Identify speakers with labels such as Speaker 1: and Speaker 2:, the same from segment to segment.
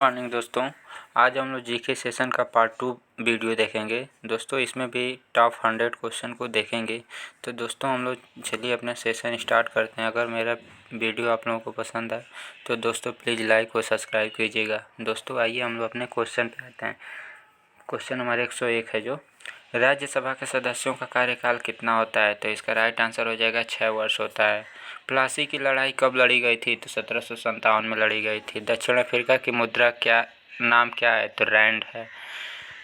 Speaker 1: Morning दोस्तों। आज हम लोग जीके सेशन का पार्ट 2 वीडियो देखेंगे। दोस्तों इसमें भी टॉप 100 क्वेश्चन को देखेंगे। तो दोस्तों हम लोग चलिए अपना सेशन स्टार्ट करते हैं। अगर मेरा वीडियो आप लोगों को पसंद आए तो दोस्तों प्लीज़ लाइक और सब्सक्राइब कीजिएगा। दोस्तों आइए हम लोग अपने क्वेश्चन पे आते हैं। क्वेश्चन हमारे 101 है जो राज्यसभा के सदस्यों का कार्यकाल कितना होता है। तो इसका राइट आंसर हो जाएगा 6 वर्ष होता है। प्लासी की लड़ाई कब लड़ी गई थी। तो 1757 में लड़ी गई थी। दक्षिण अफ्रीका की मुद्रा नाम क्या है। तो रैंड है।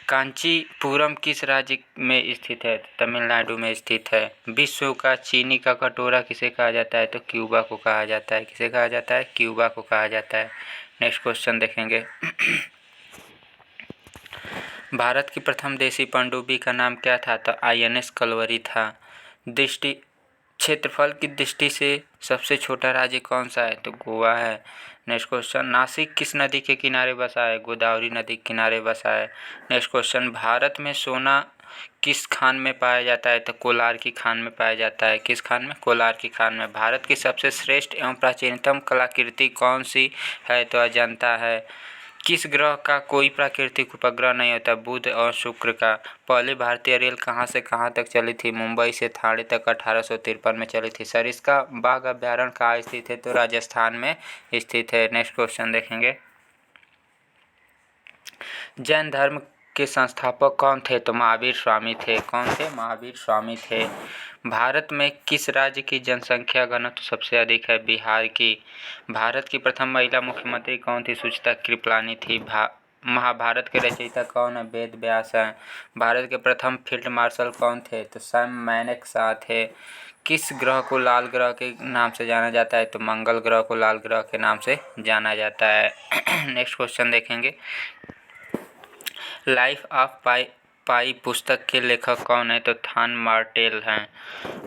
Speaker 1: कांचीपुरम किस राज्य में स्थित है। तो तमिलनाडु में स्थित है। विश्व का चीनी का कटोरा किसे कहा जाता है। तो क्यूबा को कहा जाता है। किसे कहा जाता है। क्यूबा को कहा जाता है। नेक्स्ट क्वेश्चन देखेंगे। भारत की प्रथम देशी पनडुब्बी का नाम क्या था। तो INS कलवरी था। क्षेत्रफल की दृष्टि से सबसे छोटा राज्य कौन सा है। तो गोवा है। Next question. नासिक किस नदी के किनारे बसा है। गोदावरी नदी के किनारे बसा है। Next question. भारत में सोना किस खान में पाया जाता है। तो कोलार की खान में पाया जाता है। किस खान में। कोलार की खान में। भारत की सबसे श्रेष्ठ एवं प्राचीनतम कलाकृति कौन सी है। तो अजंता है। किस ग्रह का कोई प्राकृतिक उपग्रह नहीं होता। बुध और शुक्र का। पहली भारतीय रेल कहाँ से कहाँ तक चली थी। मुंबई से ठाणे तक 1853 में चली थी। सरिस्का बाघ अभ्यारण्य कहाँ स्थित है। तो राजस्थान में स्थित है। नेक्स्ट क्वेश्चन देखेंगे। जैन धर्म के संस्थापक कौन थे। तो महावीर स्वामी थे। कौन थे। महावीर स्वामी थे। भारत में किस राज्य की जनसंख्या घनत्व सबसे अधिक है। बिहार की। भारत की प्रथम महिला मुख्यमंत्री कौन थी। सुचित्रा कृपलानी थी। महाभारत के रचयिता कौन है। वेद व्यास हैं। भारत के प्रथम फील्ड मार्शल कौन थे। तो सैम मैनेक्शॉ थे। किस ग्रह को लाल ग्रह के नाम से जाना जाता है। तो मंगल ग्रह को लाल ग्रह के नाम से जाना जाता है। नेक्स्ट क्वेश्चन देखेंगे। लाइफ ऑफ पाई पुस्तक के लेखक कौन है। तो थान मार्टेल हैं।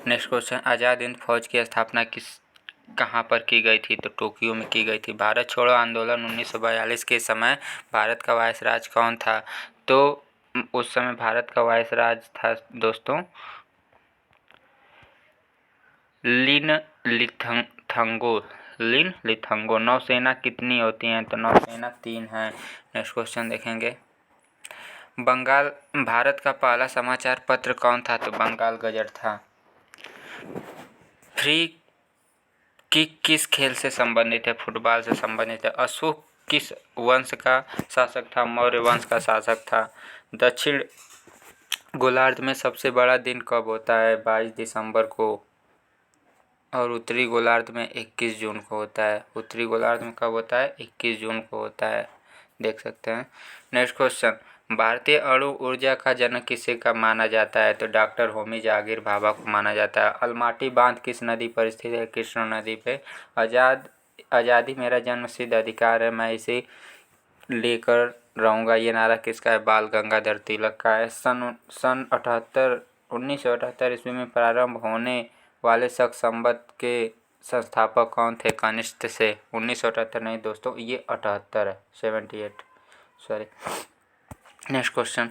Speaker 1: Next question. आज़ाद हिंद फौज की स्थापना कहाँ पर की गई थी। तो टोक्यो में की गई थी। भारत छोड़ो आंदोलन 1942 के समय भारत का वायसराय कौन था। तो उस समय भारत का वायसराय था दोस्तों लिन लिथंगो। नौसेना कितनी होती हैं। तो नौसेना 3 हैं। नेक्स्ट क्वेश्चन देखेंगे। भारत का पहला समाचार पत्र कौन था। तो बंगाल गजट था। फ्री किक किस खेल से संबंधित है। फुटबॉल से संबंधित है। अशोक किस वंश का शासक था। मौर्य वंश का शासक था। दक्षिण गोलार्ध में सबसे बड़ा दिन कब होता है। 22 दिसंबर को। और उत्तरी गोलार्ध में 21 जून को होता है। उत्तरी गोलार्ध में कब होता है। 21 जून को होता है। देख सकते हैं। Next question. भारतीय अणु ऊर्जा का जनक किसे का माना जाता है। तो डॉक्टर होमी जहांगीर भाभा को माना जाता है। अलमाटी बांध किस नदी पर स्थित है। कृष्णा नदी पे। आज़ादी मेरा जन्मसिद्ध अधिकार है, मैं इसे लेकर रहूँगा, ये नारा किसका है। बाल गंगाधर तिलक का है। सन 1978 ईस्वी में प्रारंभ होने वाले शक संवत के संस्थापक कौन थे। कनिष्ठ से। 1978 नहीं दोस्तों, ये 78 है। 78 सॉरी। Next question.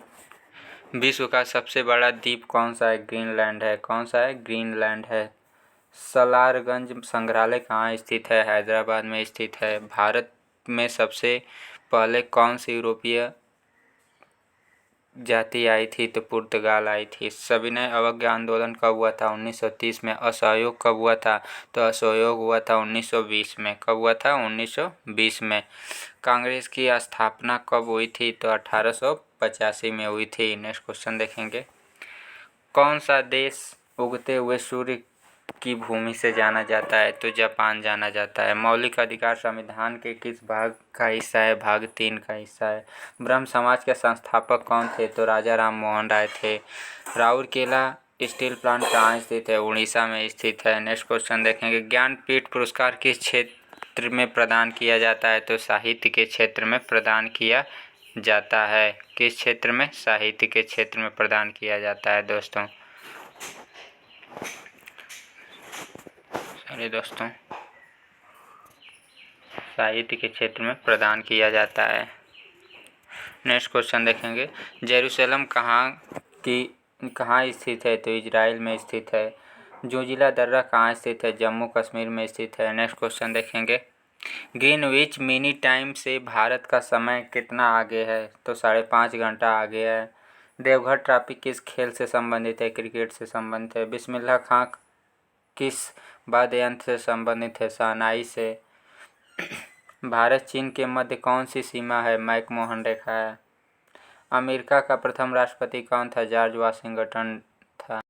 Speaker 1: विश्व का सबसे बड़ा द्वीप कौन सा है। ग्रीनलैंड है। कौन सा है। ग्रीनलैंड है। सलारगंज संग्रहालय कहाँ स्थित है। हैदराबाद में स्थित है। भारत में सबसे पहले कौन सी यूरोपीय जाति आई थी। तो पुर्तगाल आई थी। सविनय अवज्ञा आंदोलन कब हुआ था। 1930 में। असहयोग कब हुआ था। तो असहयोग हुआ था 1920 में। कब हुआ था। 1920 में। कांग्रेस की स्थापना कब हुई थी। तो 1885 में हुई थी। नेक्स्ट क्वेश्चन देखेंगे। कौन सा देश उगते हुए सूर्य की भूमि से जाना जाता है। तो जापान जाना जाता है। मौलिक अधिकार संविधान के किस भाग का हिस्सा है। भाग 3 का हिस्सा है। ब्रह्म समाज के संस्थापक कौन थे। तो राजा राम मोहन राय थे। राउरकेला स्टील प्लांट कहाँ स्थित है। उड़ीसा में स्थित है। नेक्स्ट क्वेश्चन देखेंगे। ज्ञानपीठ पुरस्कार किस क्षेत्र में प्रदान किया जाता है। तो साहित्य के क्षेत्र में प्रदान किया जाता है। किस क्षेत्र में। साहित्य के क्षेत्र में प्रदान किया जाता है दोस्तों। दोस्तों साहित्य के क्षेत्र में प्रदान किया जाता है। नेक्स्ट क्वेश्चन देखेंगे। जेरूसलम कहाँ स्थित है। तो इजराइल में स्थित है। जोजिला दर्रा कहाँ स्थित है। जम्मू कश्मीर में स्थित है। नेक्स्ट क्वेश्चन देखेंगे। ग्रीनविच मीन टाइम से भारत का समय कितना आगे है? तो 5.5 घंटा आगे है। देवघर ट्रॉफी किस खेल से संबंधित है? क्रिकेट से संबंधित है। बिस्मिल्लाह खां किस वाद्य यंत्र से संबंधित है? शहनाई से। भारत चीन के मध्य कौन सी सीमा है? मैकमोहन रेखा है। अमेरिका का प्रथम राष्ट्रपति कौन था? जॉर्ज वाशिंगटन था।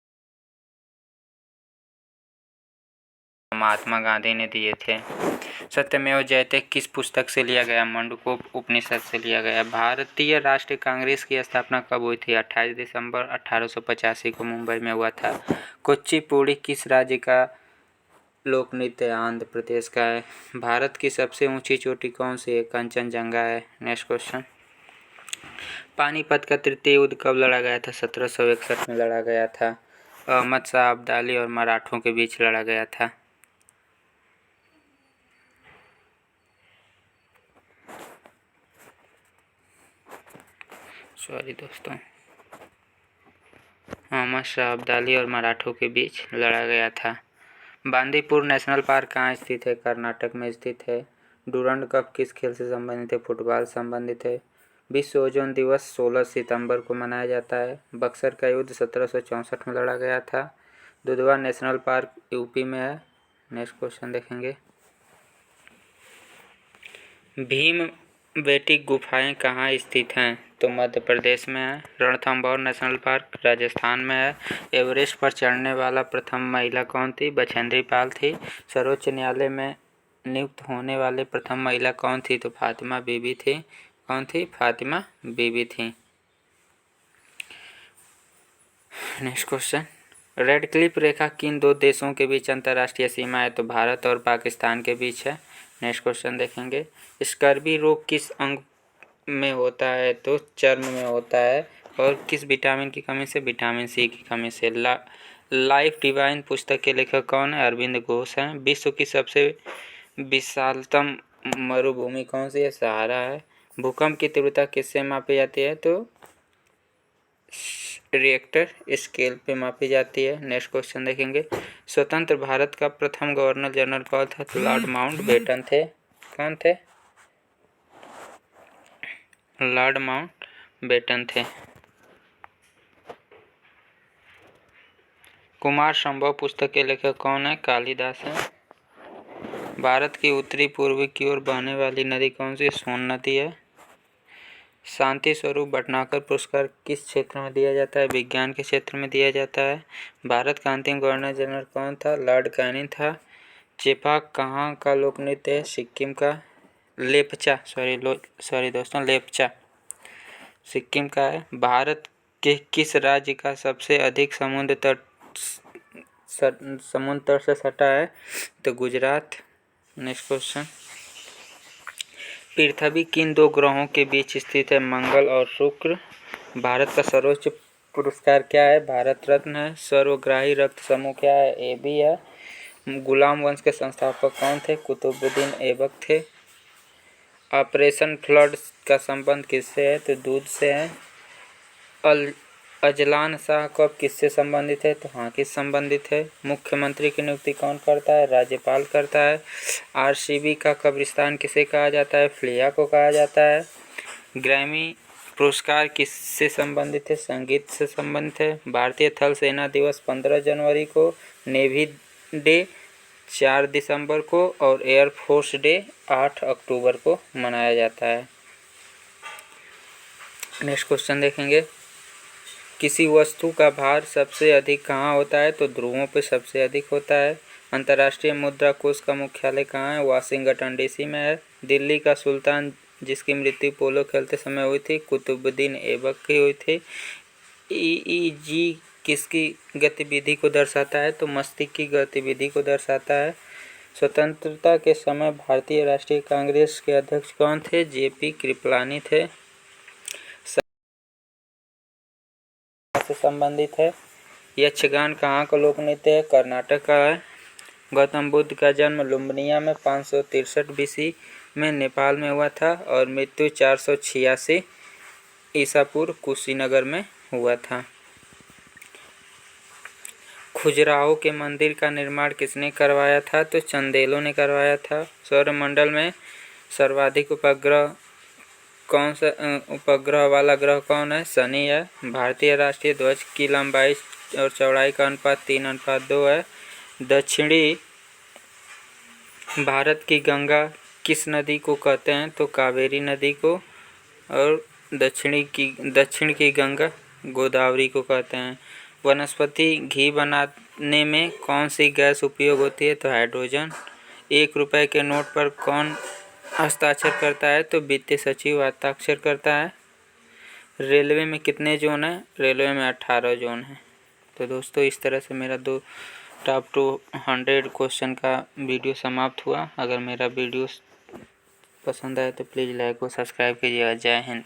Speaker 1: महात्मा गांधी ने दिए थे। सत्यमेव जयते किस पुस्तक से लिया गया? मंडूक उपनिषद से लिया गया। भारतीय राष्ट्रीय कांग्रेस की स्थापना कब हुई थी? 28 दिसंबर 1885 को मुंबई में हुआ था। कुचिपुड़ी किस राज्य का लोक नृत्य है? आंध्र प्रदेश का है। भारत की सबसे ऊंची चोटी कौन सी है? कंचनजंगा है। नेक्स्ट क्वेश्चन, पानीपत का तृतीय युद्ध कब लड़ा गया था? 1761 में लड़ा गया था। अहमद शाह अब्दाली और मराठों के बीच लड़ा गया था। सॉरी दोस्तों, अहमद शाह अब्दाली और मराठों के बीच लड़ा गया था। बांदीपुर नेशनल पार्क कहाँ स्थित है? कर्नाटक में स्थित है। डूरंड कप किस खेल से संबंधित है? फुटबॉल संबंधित है। विश्व ओजोन दिवस 16 सितंबर को मनाया जाता है। बक्सर का युद्ध 1764 में लड़ा गया था। दुधवा नेशनल पार्क यूपी में है। नेक्स्ट क्वेश्चन देखेंगे, भीम बेटी गुफाएं कहाँ स्थित हैं? तो मध्य प्रदेश में है। रणथंभौर नेशनल पार्क राजस्थान में है। एवरेस्ट पर चढ़ने वाला प्रथम महिला कौन थी? बछेंद्री पाल थी। सर्वोच्च न्यायालय में नियुक्त होने वाले प्रथम महिला कौन थी? तो फातिमा बीबी थी। कौन थी? फातिमा बीबी थी। नेक्स्ट क्वेश्चन, रेड क्लिफ रेखा किन दो देशों के बीच अंतर्राष्ट्रीय सीमा है? तो भारत और पाकिस्तान के बीच है। नेक्स्ट क्वेश्चन देखेंगे, स्कर्वी रोग किस अंग में होता है? तो चर्म में होता है। और किस विटामिन की कमी से? विटामिन सी की कमी से। लाइफ डिवाइन पुस्तक के लेखक कौन है? अरविंद घोष हैं। विश्व की सबसे विशालतम मरुभूमि कौन सी है? सहारा है। भूकंप की तीव्रता किससे मापी जाती है? तो रिएक्टर स्केल पे मापी जाती है। नेक्स्ट क्वेश्चन देखेंगे, स्वतंत्र भारत का प्रथम गवर्नर जनरल कौन था? तो लॉर्ड माउंटबेटन थे। कौन थे? लॉर्ड माउंटबेटन थे। कुमार संभव पुस्तक के लेखक कौन है? कालिदास है। भारत की उत्तरी पूर्वी की ओर बहने वाली नदी कौन सी? सोन नदी है। शांति स्वरूप भटनागर पुरस्कार किस क्षेत्र में दिया जाता है? विज्ञान के क्षेत्र में दिया जाता है। भारत का अंतिम गवर्नर जनरल कौन था? लॉर्ड कैनिंग था। चेपाक कहाँ का लोक नृत्य है? सिक्किम का। लेपचा सॉरी दोस्तों, लेपचा सिक्किम का है। भारत के किस राज्य का सबसे अधिक समुद्र तट से सटा है? तो गुजरात। नेक्स्ट क्वेश्चन, पृथ्वी किन दो ग्रहों के बीच स्थित है? मंगल और शुक्र। भारत का सर्वोच्च पुरस्कार क्या है? भारत रत्न है। सर्वग्राही रक्त समूह क्या है? AB है। गुलाम वंश के संस्थापक कौन थे? कुतुबुद्दीन ऐबक थे। ऑपरेशन फ्लड का संबंध किससे है? तो दूध से है। अजलान शाह कब किससे संबंधित है? तो हाँ किस संबंधित है। मुख्यमंत्री की नियुक्ति कौन करता है? राज्यपाल करता है। RCB का कब्रिस्तान किसे कहा जाता है? फ्लिया को कहा जाता है। ग्रैमी पुरस्कार किससे संबंधित है? संगीत से संबंधित है। भारतीय थल सेना दिवस 15 जनवरी को, नेवी डे 4 दिसंबर को और एयरफोर्स डे 8 अक्टूबर को मनाया जाता है। नेक्स्ट क्वेश्चन देखेंगे, किसी वस्तु का भार सबसे अधिक कहाँ होता है? तो ध्रुवों पे सबसे अधिक होता है। अंतर्राष्ट्रीय मुद्रा कोष का मुख्यालय कहाँ है? वाशिंगटन DC में है। दिल्ली का सुल्तान जिसकी मृत्यु पोलो खेलते समय हुई थी? कुतुबुद्दीन ऐबक की हुई थी। EEG किसकी गतिविधि को दर्शाता है? तो मस्तिष्क की गतिविधि को दर्शाता है। स्वतंत्रता के समय भारतीय राष्ट्रीय कांग्रेस के अध्यक्ष कौन थे? JP कृपलानी थे। से संबंधित है। यक्षगान कहाँ का लोक नृत्य है? कर्नाटक का है। गौतम बुद्ध का जन्म लुम्बिनिया में 563 BC में नेपाल में हुआ था और मृत्यु 486 ईसा पूर्व कुशीनगर में हुआ था। खजुराहो के मंदिर का निर्माण किसने करवाया था? तो चंदेलों ने करवाया था। सौरमंडल में सर्वाधिक उपग्रह उपग्रह वाला ग्रह कौन है? शनि है। भारतीय राष्ट्रीय ध्वज की लंबाई और चौड़ाई का अनुपात 3:2 है। दक्षिणी भारत की गंगा किस नदी को कहते हैं? तो कावेरी नदी को। और दक्षिण की गंगा गोदावरी को कहते हैं। वनस्पति घी बनाने में कौन सी गैस उपयोग होती है? तो हाइड्रोजन। 1 रुपए के नोट पर कौन हस्ताक्षर करता है? तो वित्तीय सचिव हस्ताक्षर करता है। रेलवे में कितने जोन है? रेलवे में 18 जोन है। तो दोस्तों इस तरह से मेरा टॉप 200 क्वेश्चन का वीडियो समाप्त हुआ। अगर मेरा वीडियो पसंद आए तो प्लीज़ लाइक और सब्सक्राइब कीजिएगा। जय हिंद।